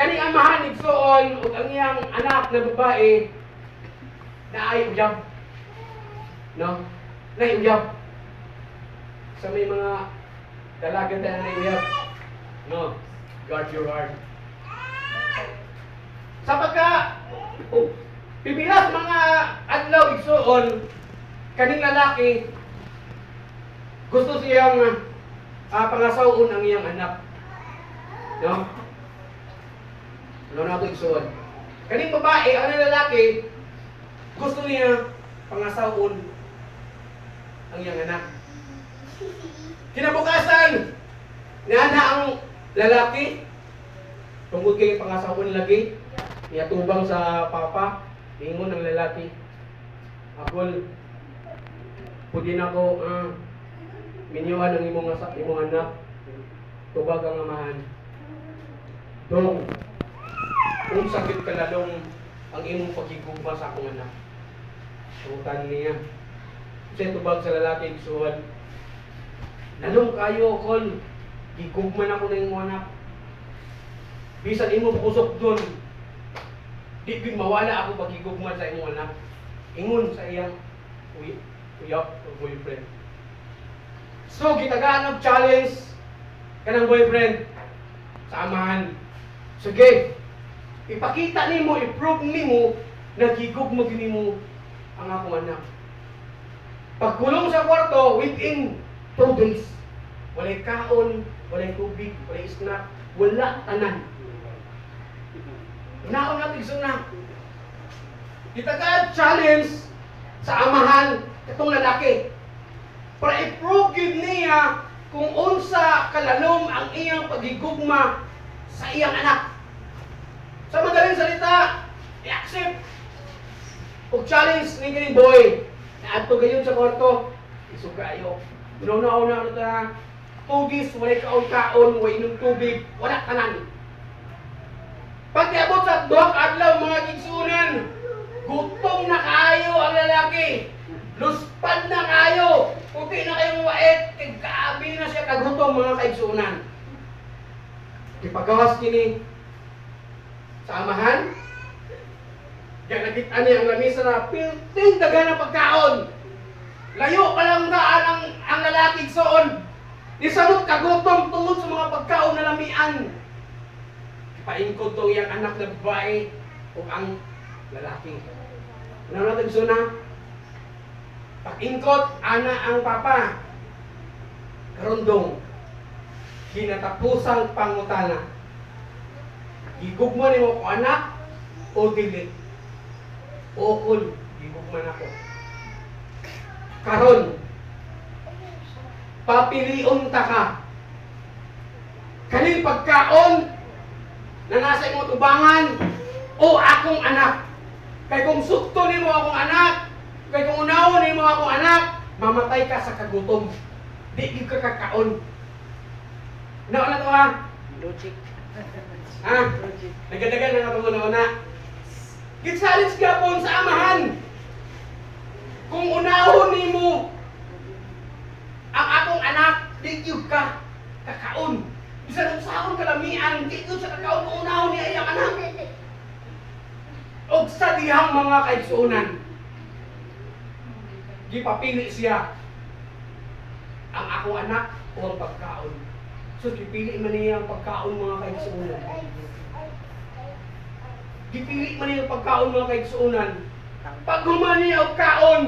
Kani amahan igsoon ug ang iyang anak na babae na ay uyab. No? Na uyab. Sa may mga dalaga na uyab. No? Guard your heart. Sapagka pipilas mga adlaw igsoon kaning lalaki gusto siyang pangasawon ang iyang anak. No? Ano na ito igsoon? Kaning babae, ang lalaki, gusto niya pangasawon ang iyang anak. Kinabukasan, niana ang lalaki, tungkol kay pangasawon lagi, niya tubang sa papa, ingon ng lalaki, Akol, pwede na ko minyuhan ang imong anak, tubag ang amahan. Dong, kung sakit ka lalong ang imong pagigugma sa akong anak. Sutan niya. Kasi tubag sa lalaki, isuhan. Lalong kayo, Kol. Gigugman ako na imong anak. Bisan imong kusok doon. Di ko mawala ako pagigugman sa imong anak. Ingon sa iyang uyap o boyfriend. So, gitagaan og challenge kanang boyfriend sa amahan. Sige, ipakita nimo, i-prove nimo na gigugma nimo ang akong anak. Pagkulong sa kwarto within 2 days, walay kaon, walay tubig, walay snack, wala tanan. Naon natin suna. Gitagaan challenge sa amahan katong lalaki. Para i-prove niya kung unsa kalalom ang iyang pagigugma sa iyang anak. Sa madaling salita, i-accept. Kung challenge ni kini boy, na ato gayon sa kwarto, isugayo. Una-una na 2 days, walay kaon-kaon, walay inom tubig, wala tanan. Pagkiabot sa 2 adlaw mga gigsunan, gutom na kayo ang lalaki. Luspad na kayo. Puti na kayong wait, kagkaabi na siya kagutom mga kaigsunan. Ipagawas kini sa amahan. Kaya nakita niya ang lamisa na pilting daga ng pagkaon. Layo pa lang daan ang lalaki igsoon. Isalot kagutom tungod sa mga pagkaon na lamian. Ipaingkod to iyang anak na babae o ang lalaki. Ano natin igsoon na? Pag-ingkot, ana ang papa. Karundong. Kinatapusang pangutana. Gigugman mo ko anak o dili. Okol, gigugman ako. Karon, papiliun ta ka. Kaning pagkaon na nasa imong tubangan o akong anak. Kay kung sukto nimo akong anak, kay kung unawon nimo akong anak, mamatay ka sa kagutom. Di gyud ka kakaon. Nauna to ha? Logic. Ha? Nagadagan na nga una. Gitsalis gapon sa amahan. Kung unahon nimo ang akong anak, di gyud ka kakaon. Bisan unsahon kalamian, di gyud sa kakaon kung unahon niya iyang anak. Og sa dihang mga kaigsuonan, gipapili siya ang akong anak o ang pagkaon. So, gipili man niya ang pagkaon mga kaigsuonan. Gipili man niya ang pagkaon mga kaigsuonan. Pag human niya ang kaon,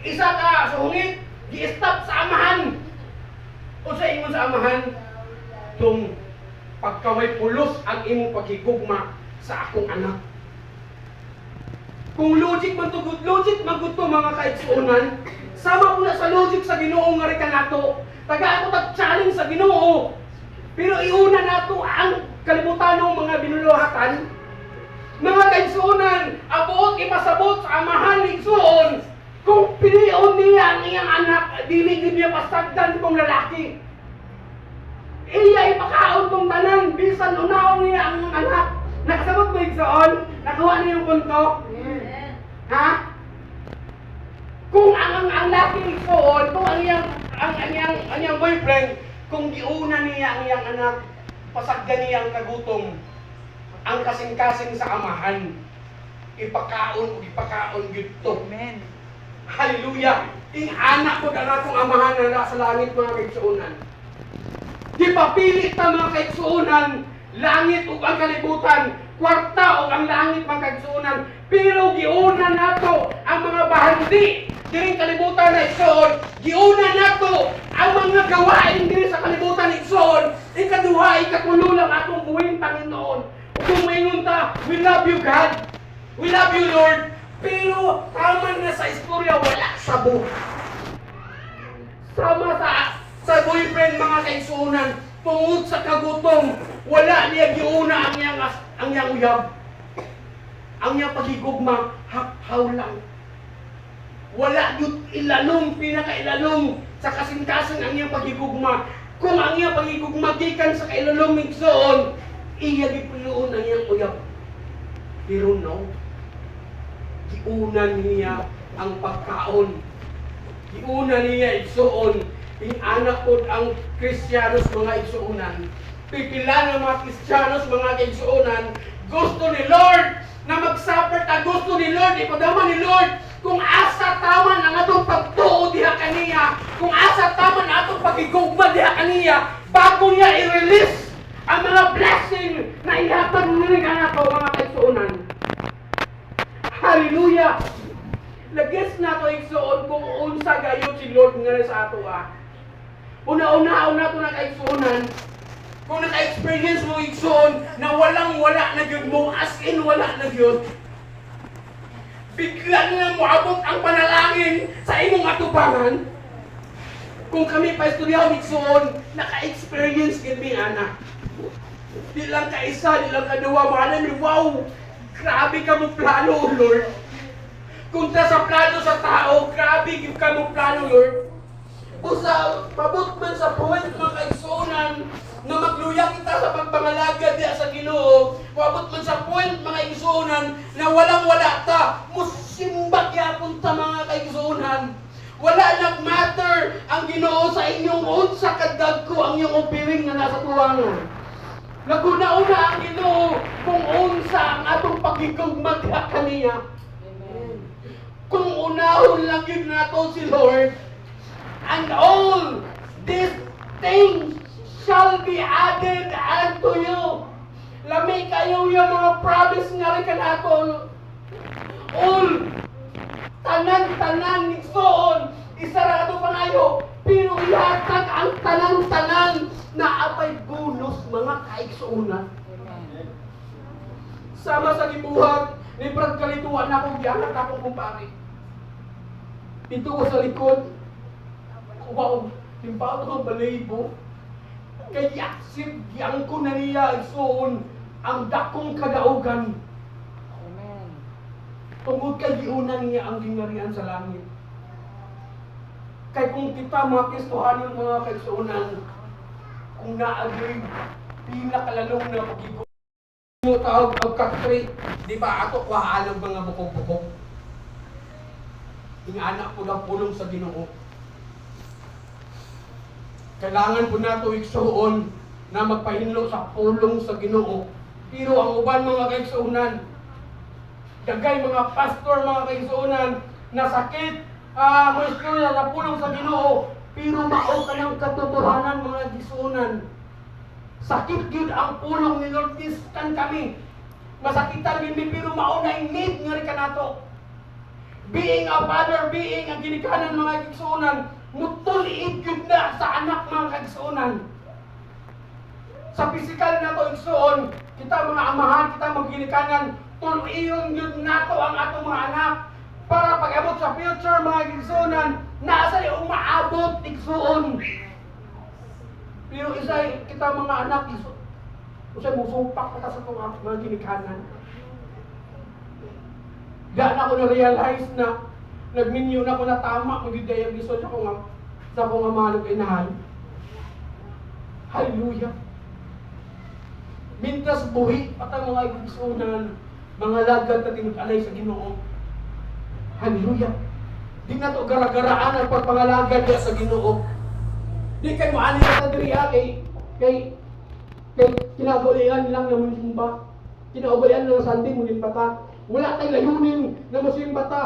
isa ka sa hungit, gi-stop sa amahan. O sa ingon sa amahan, itong pagkaway pulos ang imong pagigugma sa akong anak. Kung logic man to good, logic man good to mga kaigsuonan, sama po na sa logic sa Ginoo nga rin kanato. Taga ako tag-challenge sa Ginoo. Pero iuna nato ang kalibutan ng mga binuluhatan. Mga kaigsuonan, abot ipasabot sa amahan ni igsuon, kung pilion niya ang iyang anak, dili gid niya pasagdan kong lalaki. Iya ipakaon tong tanan, bisan unahon niya ang anak. Nakasabot mo igsuon? Nakuha niyo yung punto? Ha? Kung ang laki igsuon, kung ang iyang boyfriend, kung giuna niya ang iyang anak, pasagdan niya ang kagutom, ang kasing-kasing sa amahan. Ipakaon gyud to. Amen. Hallelujah. Ing anak ko na akong amahan na nasa langit mga kaigsuonan. Di papili ta mga kaigsuonan, langit ug ang kalibutan, kwarta ug ang langit mga kaigsuonan, pero giuna nato ang mga bahandi diring kalibutan na igsoon, giuna nato ang mga gawain diri sa kalibutan na igsoon, ikaduha ikatulo lang atong buhing Panginoon. Ug kung maingon ta, we love you God, we love you Lord, pero tama na sa istorya, wala sa buhay. Sama sa boyfriend mga kaigsuonan, tungod sa kagutom, wala niya giuna ang iyang uyab. Ang iyang pagigugma, haphaw lang. Wala yun ilalong, pinakailalong sa kasing-kasing ang iyang pagigugma. Kung ang iyang pagigugma gikan sa kailalong migsoon, iya gipuloon ang iyang uyab. Pero no, giuna niya ang pagkaon. Giuna niya igsoon. Yung anak ko ang Kristiyanos mga igsuonan. Pipila ng mga Kristiyanos mga igsuonan, gusto ni Lord na mag-suffer ta, gusto ni Lord, ipadama ni Lord kung asa taman ang atong pagtuo diha kaniya, kung asa taman ang atong pagigugma diha kaniya, bago niya i-release ang mga blessing na ihatag ni anak ko mga kaigsuonan. Hallelujah! Lagis na to igsuon kung unsa gayud si Lord nga sa ato Una-una to na kaigsuonan, kung naka-experience mo igsoon na walang-wala na gyud mo, as in wala na gyud, bigla na moabot ang panalangin sa imong atubangan. Kung kami pa estudyahon igsoon, naka-experience gyud mi anak. Di lang ka isa, di lang ka duwa, mahalan mi, wow! Grabe ka mo plano, Lord. Kung ta sa plano sa tao, grabe gyud ka mo plano, Lord. Usa, mabot man sa point mga kaigsuonan na magluya kita sa pagpangalaga diya sa Ginoo. Mabot man sa point mga kaigsuonan na walang-wala ta, musimba gyapon ta mga kaigsuonan. Wala nag-matter ang Ginoo sa inyong unsa kadagko ang iyong offering na nasa tuwangan. Naguna-una ang Ginoo kung unsa ang atong pagigugma diha kaniya. Kung unahon lang yun nato si Lord, and all these things shall be added unto you. Lamay kayo yung mga promise nga rin kanaton. All, tanan-tanan, nigsoon, isa ra ato pangayo, pero ihatag ang tanan-tanan na apay bonus mga kaigsuonan. Sama sa gibuhat, ni Brad kalituan na akong giangat akong kumpare. Dito ko sa likod, wow, timbaw ko balibo. Kay yaksip, giyang ko na niya igsoon ang dakong kadaugan. Amen. Tungod kay giunan niya ang gingharian sa langit. Kay kung kita mga Kristohanon mga kaigsuonan, kung na-agree, pinakalalong na pagiging mo tawag ang country, di ba ato kwahaalog mga bukog-bukog. Yung anak ko ng pulong sa Ginoo. Kailangan po nato igsuon na magpahinlo sa pulong sa Ginoo. Pero ang uban mga kaigsuonan, dagay mga pastor mga kaigsuonan na sakit, maestro na pulong sa Ginoo, pero mao ka ng katotohanan mga kaigsuonan. Sakit yun ang pulong ni Lord Diskan kami. Masakitan yun, pero mauna yung need nga rin ka nato. Being a father, being ang ginikanan mga kaigsuonan, mutuliid yun na sa anak mga kaigsuonan. Sa pisikal na to igsuon, kita mga amahan, kita mga ginikanan, tuliyon yun na to ang atong mga anak. Para pag-abot sa future mga kaigsuonan, nasa yung umaabot igsuon. Pero isa kita mga anak, isa musumpak ka sa itong mga ginikanan. Diyan ako na-realize na nagminyo na ako na tama mag-diagnose sa akong amalog inahan. Hallelujah! Mintas buhi patang mga igsunan, mga lagad na tinag-alay sa Ginoo. Hallelujah! Di na to gara-garaan ang pagpangalagad sa Ginoo. Di kay maani sa diri kay kinagaulian lang naman sumba. Kinaugalian ng Sunday, muling bata. Wala tayong layunin na masimba ta.